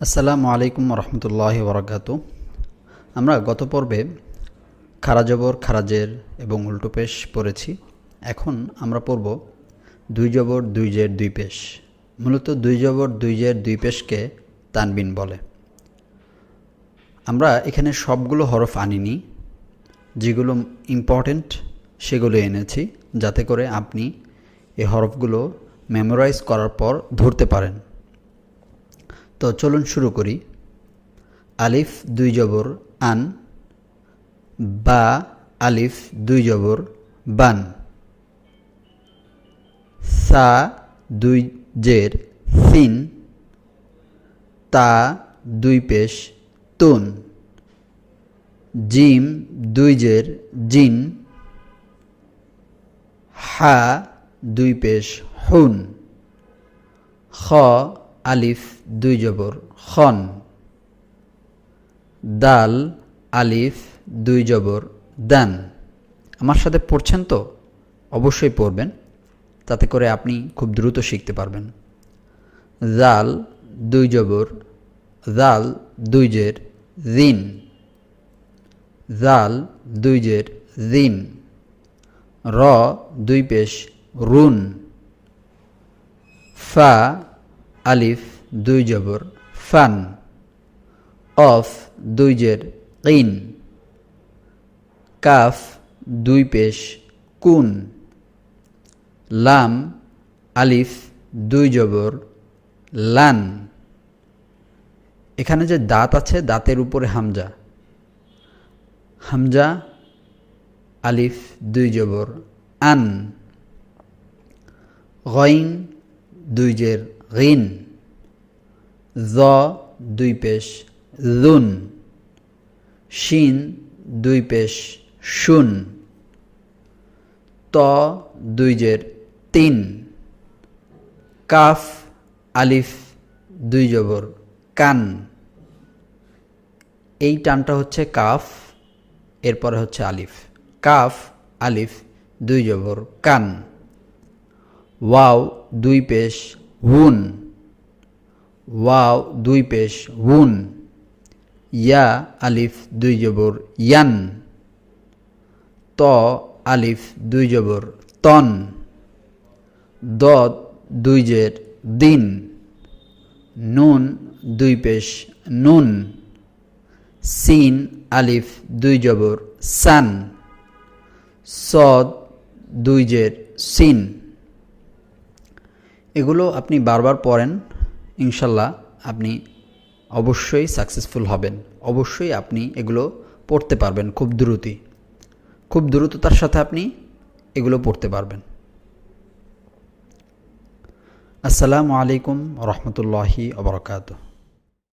আসসালামু আলাইকুম রহমতুল্লাহি বরকাত। আমরা গত পর্বে খারা জবর, খারাজের এবং উল্টো পেশ পড়েছি। এখন আমরা পড়ব দুই জবর, দুই জের, দুই পেশ। মূলত দুই জবর, দুই জের, দুই পেশকে তানবিন বলে। আমরা এখানে সবগুলো হরফ আনিনি, যেগুলো ইম্পর্ট্যান্ট সেগুলো এনেছি, যাতে করে আপনি এই হরফগুলো মেমোরাইজ করার পর ধরতে পারেন। তো চলুন শুরু করি। আলিফ দুই জবর আন, বা আলিফ দুই জবর বান, সা দুই জের সিন, তা দুই পেশ তুন, জিম দুই জের জিন, হা দুই পেশ হুন, খ আলিফ দুই জবর খন, দাল আলিফ দুই জবর দান। আমার সাথে পড়ছেন তো? অবশ্যই পড়বেন, তাতে করে আপনি খুব দ্রুত শিখতে পারবেন। জাল দুই জবর জাল, দুই জের জিন, জাল দুই জের জিন, র দুই পেশ রুন, ফা আলিফ দুই জবর ফান, অফ দুই জের কিন, কাফ দুই পেশ কুন, লাম আলিফ দুই জবর লান। এখানে যে দাঁত আছে, দাঁতের উপরে হামজা, হামজা আলিফ দুই জবর আন, গইন দুই জের গিন, জ দুই পেশ জুন, শিন দুই পেশ শুন, ত দুই জের তিন, কাফ আলিফ দুই জবর কান। এই টানটা হচ্ছে কাফ, এরপরে হচ্ছে আলিফ। কাফ আলিফ দুই জবর কান, ওয়াও দুই পেশ হুন, ওয়াও দুই পেশ হুন, ইয়া আলিফ দুই জবর ইয়ান, ত আলিফ দুই জবর তন, দদ দুই জের দিন, নুন দুই পেশ নুন, সিন আলিফ দুই জবর সান, সদ দুই জের সিন। এগুলো আপনি বারবার পড়েন, ইনশাল্লাহ আপনি অবশ্যই সাকসেসফুল হবেন। অবশ্যই আপনি এগুলো পড়তে পারবেন খুব দ্রুততার সাথে আপনি এগুলো পড়তে পারবেন। আসসালামু আলাইকুম রহমতুল্লাহি ওয়া বারাকাতুহু।